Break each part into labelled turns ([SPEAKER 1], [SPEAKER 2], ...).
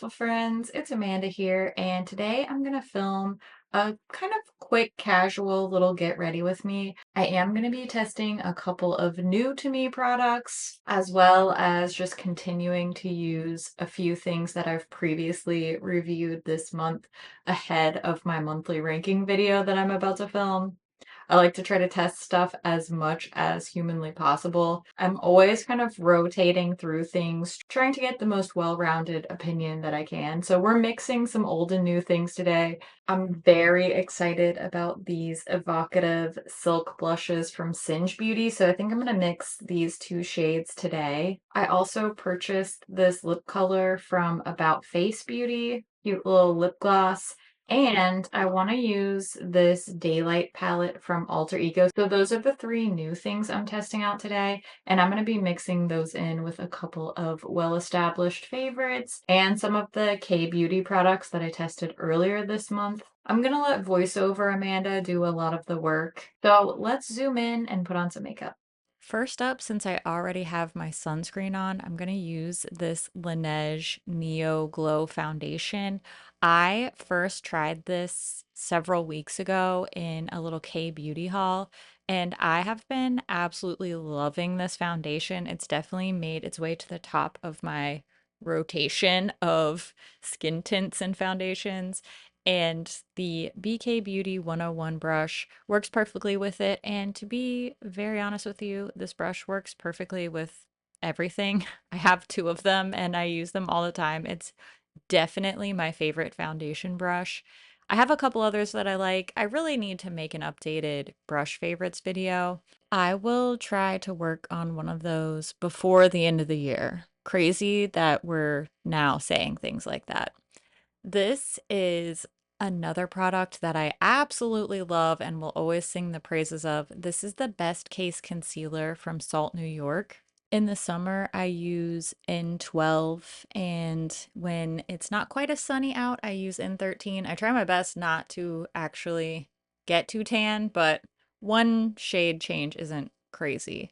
[SPEAKER 1] beautiful friends. It's Amanda here, and today I'm going to film a kind of quick, casual little get ready with me. I am going to be testing a couple of new to me products, as well as just continuing to use a few things that I've previously reviewed this month ahead of my monthly ranking video that I'm about to film. I like to try to test stuff as much as humanly possible. I'm always kind of rotating through things, trying to get the most well-rounded opinion that I can. So we're mixing some old and new things today. I'm very excited about these evocative silk blushes from Singe Beauty. So I think I'm gonna mix these two shades today. I also purchased this lip color from About Face Beauty, cute little lip gloss. And I want to use this Daylight palette from Alter Ego. So those are the three new things I'm testing out today. And I'm going to be mixing those in with a couple of well-established favorites and some of the K-beauty products that I tested earlier this month. I'm going to let voiceover Amanda do a lot of the work. So let's zoom in and put on some makeup.
[SPEAKER 2] First up, since I already have my sunscreen on, I'm going to use this Laneige Neo Glow Foundation. I first tried this several weeks ago in a little K beauty haul, and I have been absolutely loving this foundation. It's definitely made its way to the top of my rotation of skin tints and foundations. And the BK Beauty 101 brush works perfectly with it. And to be very honest with you, this brush works perfectly with everything. I have two of them and I use them all the time. It's definitely my favorite foundation brush. I have a couple others that I like. I really need to make an updated brush favorites video. I will try to work on one of those before the end of the year. Crazy that we're now saying things like that. This is another product that I absolutely love and will always sing the praises of. This is the Best Case Concealer from Salt, New York. In the summer, I use N12, and when it's not quite as sunny out, I use N13. I try my best not to actually get too tan, but one shade change isn't crazy.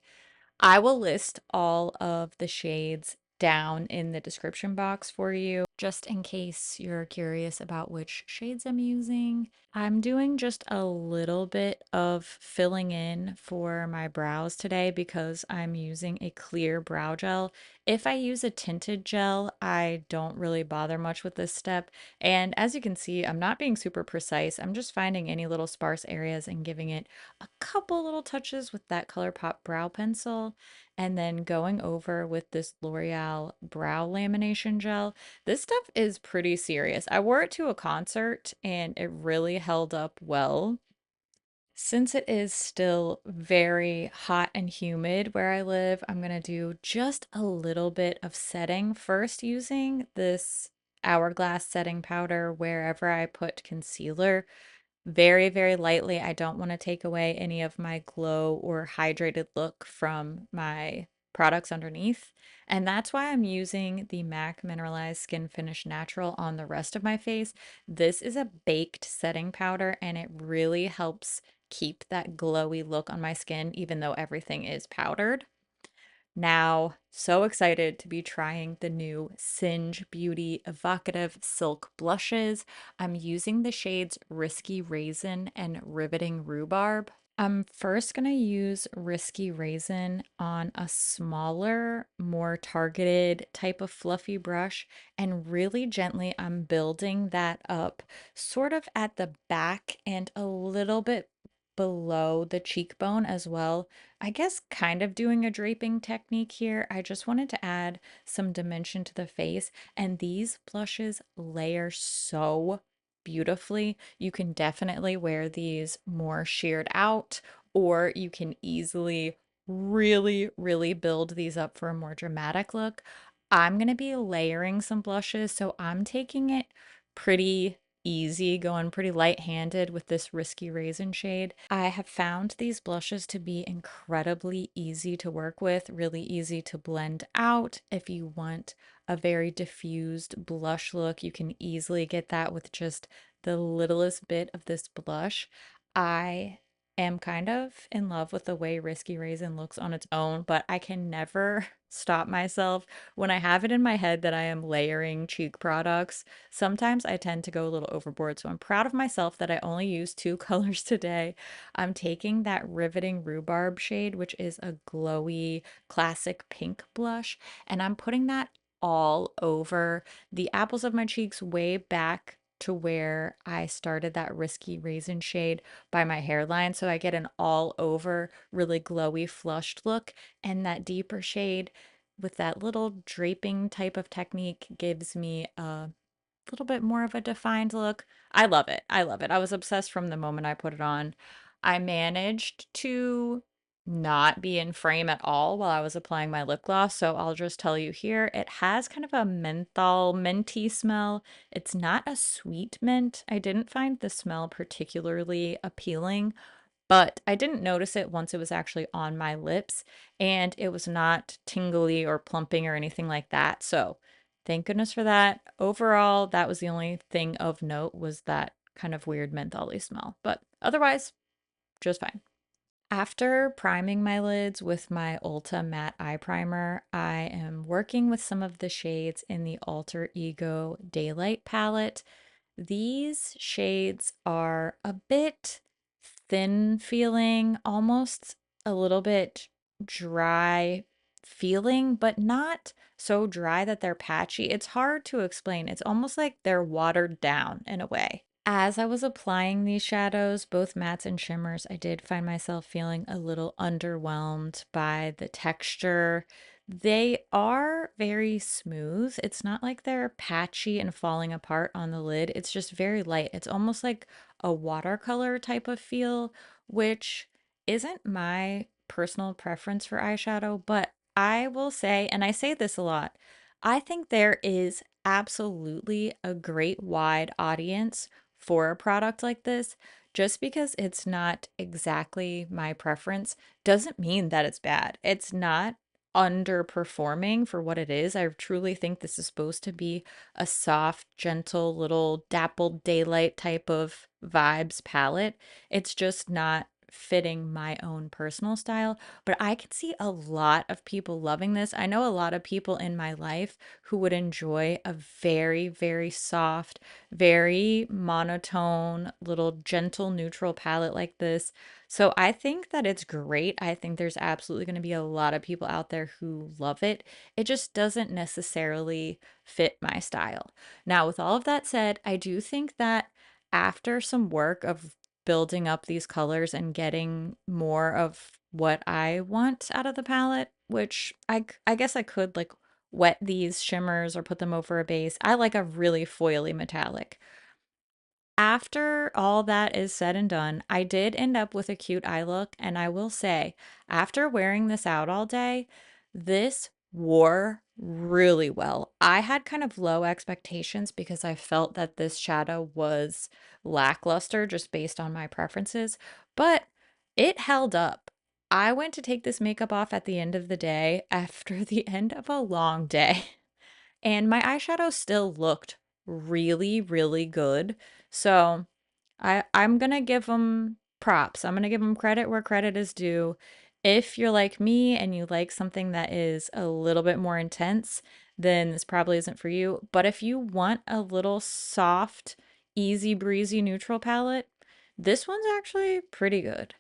[SPEAKER 2] I will list all of the shades down in the description box for you, just in case you're curious about which shades I'm using. I'm doing just a little bit of filling in for my brows today because I'm using a clear brow gel. If I use a tinted gel, I don't really bother much with this step. And as you can see, I'm not being super precise. I'm just finding any little sparse areas and giving it a couple little touches with that ColourPop brow pencil, and then going over with this L'Oreal brow lamination gel. This stuff is pretty serious. I wore it to a concert and it really held up well. Since it is still very hot and humid where I live, I'm going to do just a little bit of setting first using this Hourglass setting powder wherever I put concealer. Very, very lightly. I don't want to take away any of my glow or hydrated look from my products underneath. And that's why I'm using the MAC Mineralized Skin Finish Natural on the rest of my face. This is a baked setting powder and it really helps keep that glowy look on my skin, even though everything is powdered. Now, so excited to be trying the new Singe Beauty Evocative Silk Blushes. I'm using the shades Risky Raisin and Riveting Rhubarb. I'm first going to use Risky Raisin on a smaller, more targeted type of fluffy brush, and really gently I'm building that up sort of at the back and a little bit below the cheekbone as well. I guess kind of doing a draping technique here. I just wanted to add some dimension to the face, and these blushes layer so beautifully. You can definitely wear these more sheared out, or you can easily really, really build these up for a more dramatic look. I'm going to be layering some blushes, so I'm taking it pretty easy, going pretty light-handed with this Risky Raisin shade. I have found these blushes to be incredibly easy to work with, really easy to blend out. If you want a very diffused blush look, you can easily get that with just the littlest bit of this blush. I am kind of in love with the way Risky Raisin looks on its own, but I can never stop myself when I have it in my head that I am layering cheek products. Sometimes I tend to go a little overboard, so I'm proud of myself that I only use two colors today. I'm taking that Riveting Rhubarb shade, which is a glowy classic pink blush, and I'm putting that all over the apples of my cheeks way back to where I started that Risky Raisin shade by my hairline. So I get an all over, really glowy, flushed look. And that deeper shade with that little draping type of technique gives me a little bit more of a defined look. I love it. I love it. I was obsessed from the moment I put it on. I managed to not be in frame at all while I was applying my lip gloss. So I'll just tell you here, it has kind of a menthol, minty smell. It's not a sweet mint. I didn't find the smell particularly appealing, but I didn't notice it once it was actually on my lips, and it was not tingly or plumping or anything like that. So, thank goodness for that. Overall, that was the only thing of note was that kind of weird mentholy smell, but otherwise, just fine. After priming my lids with my Ulta matte eye primer, I am working with some of the shades in the Alter Ego Daylight palette. These shades are a bit thin feeling, almost a little bit dry feeling, but not so dry that they're patchy. It's hard to explain. It's almost like they're watered down in a way. As I was applying these shadows, both mattes and shimmers, I did find myself feeling a little underwhelmed by the texture. They are very smooth. It's not like they're patchy and falling apart on the lid. It's just very light. It's almost like a watercolor type of feel, which isn't my personal preference for eyeshadow, but I will say, and I say this a lot, I think there is absolutely a great wide audience for a product like this. Just because it's not exactly my preference doesn't mean that it's bad. It's not underperforming for what it is. I truly think this is supposed to be a soft, gentle, little dappled daylight type of vibes palette. It's just not fitting my own personal style, but I can see a lot of people loving this. I know a lot of people in my life who would enjoy a very, very soft, very monotone, little gentle neutral palette like this. So I think that it's great. I think there's absolutely going to be a lot of people out there who love it. It just doesn't necessarily fit my style. Now, with all of that said, I do think that after some work of building up these colors and getting more of what I want out of the palette, which I guess I could like wet these shimmers or put them over a base. I like a really foily metallic. After all that is said and done, I did end up with a cute eye look, and I will say, after wearing this out all day, this wore really well. I had kind of low expectations because I felt that this shadow was lackluster just based on my preferences, but it held up. I went to take this makeup off at the end of the day after the end of a long day. And my eyeshadow still looked really, really good. So I'm gonna give them props. I'm gonna give them credit where credit is due. If you're like me and you like something that is a little bit more intense, then this probably isn't for you. But if you want a little soft, easy breezy neutral palette, this one's actually pretty good.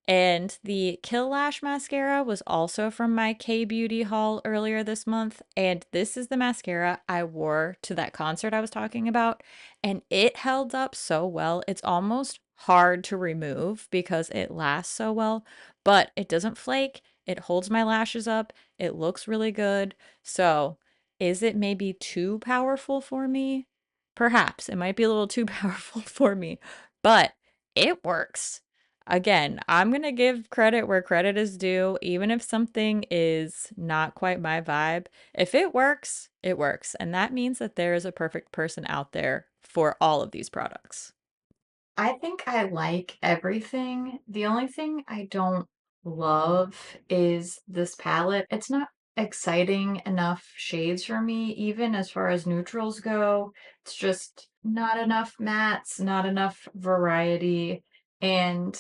[SPEAKER 2] And the Kill Lash mascara was also from my K Beauty haul earlier this month. And this is the mascara I wore to that concert I was talking about. And it held up so well. It's almost hard to remove because it lasts so well, but it doesn't flake. It holds my lashes up. It looks really good. So, is it maybe too powerful for me? Perhaps it might be a little too powerful for me, but it works. Again, I'm going to give credit where credit is due, even if something is not quite my vibe. If it works, it works. And that means that there is a perfect person out there for all of these products.
[SPEAKER 1] I think I like everything. The only thing I don't love is this palette. It's not exciting enough shades for me, even as far as neutrals go. It's just not enough mattes, not enough variety. And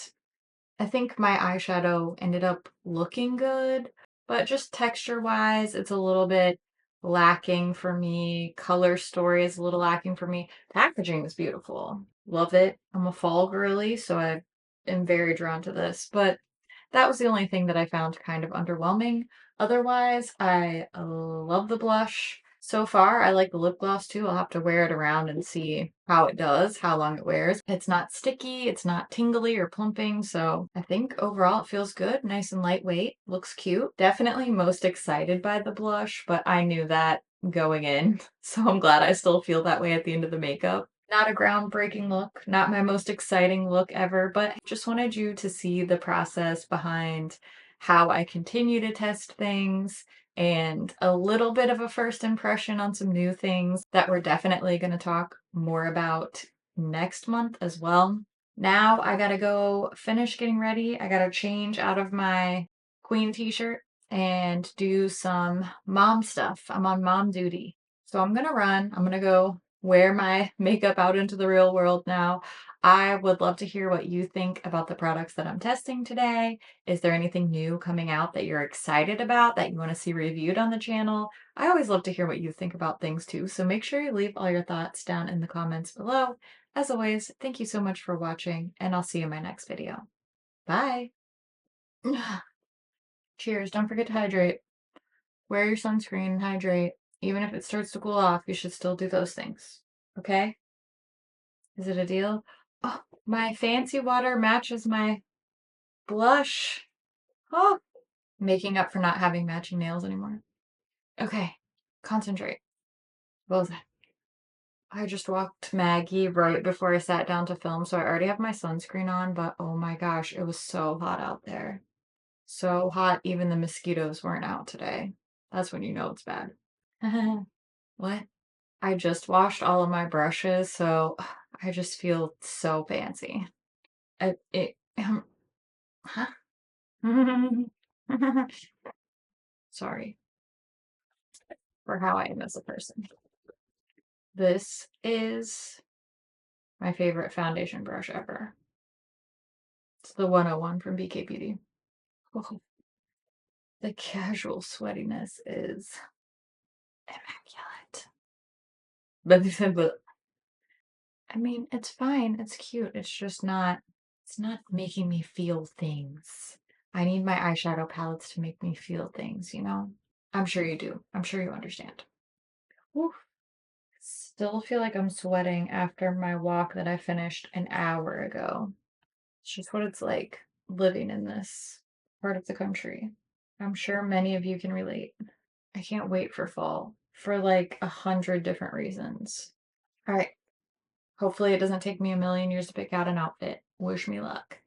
[SPEAKER 1] I think my eyeshadow ended up looking good, but just texture-wise, it's a little bit lacking for me. Color story is a little lacking for me. Packaging is beautiful. Love it. I'm a fall girly, so I am very drawn to this, but that was the only thing that I found kind of underwhelming. Otherwise, I love the blush. So far, I like the lip gloss too. I'll have to wear it around and see how it does, how long it wears. It's not sticky, it's not tingly or plumping, so I think overall it feels good, nice and lightweight, looks cute. Definitely most excited by the blush, but I knew that going in, so I'm glad I still feel that way at the end of the makeup. Not a groundbreaking look, not my most exciting look ever, but just wanted you to see the process behind how I continue to test things and a little bit of a first impression on some new things that we're definitely going to talk more about next month as well. Now I gotta go finish getting ready. I gotta change out of my queen t-shirt and do some mom stuff. I'm on mom duty. So I'm gonna run. I'm gonna go wear my makeup out into the real world now. I would love to hear what you think about the products that I'm testing today. Is there anything new coming out that you're excited about that you want to see reviewed on the channel? I always love to hear what you think about things too, so make sure you leave all your thoughts down in the comments below. As always, thank you so much for watching, and I'll see you in my next video. Bye! Cheers, don't forget to hydrate. Wear your sunscreen and hydrate. Even if it starts to cool off, you should still do those things. Okay? Is it a deal? Oh, my fancy water matches my blush. Oh, making up for not having matching nails anymore. Okay, concentrate. What was that? I just walked Maggie right before I sat down to film, so I already have my sunscreen on, but oh my gosh, it was so hot out there. So hot, even the mosquitoes weren't out today. That's when you know it's bad. What? I just washed all of my brushes, so I just feel so fancy. Huh? Sorry for how I am as a person. This is my favorite foundation brush ever. It's the 101 from BK Beauty. Oh, the casual sweatiness is immaculate. But I mean, it's fine. It's cute. It's not making me feel things. I need my eyeshadow palettes to make me feel things, you know? I'm sure you do. I'm sure you understand. Whew. Still feel like I'm sweating after my walk that I finished an hour ago. It's just what it's like living in this part of the country. I'm sure many of you can relate. I can't wait for fall for like 100 different reasons. All right. Hopefully, it doesn't take me a million years to pick out an outfit. Wish me luck.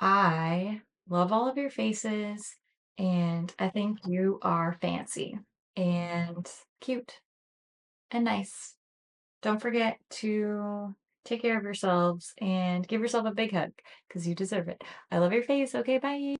[SPEAKER 1] I love all of your faces, and I think you are fancy and cute and nice. Don't forget to take care of yourselves and give yourself a big hug because you deserve it. I love your face. Okay, bye.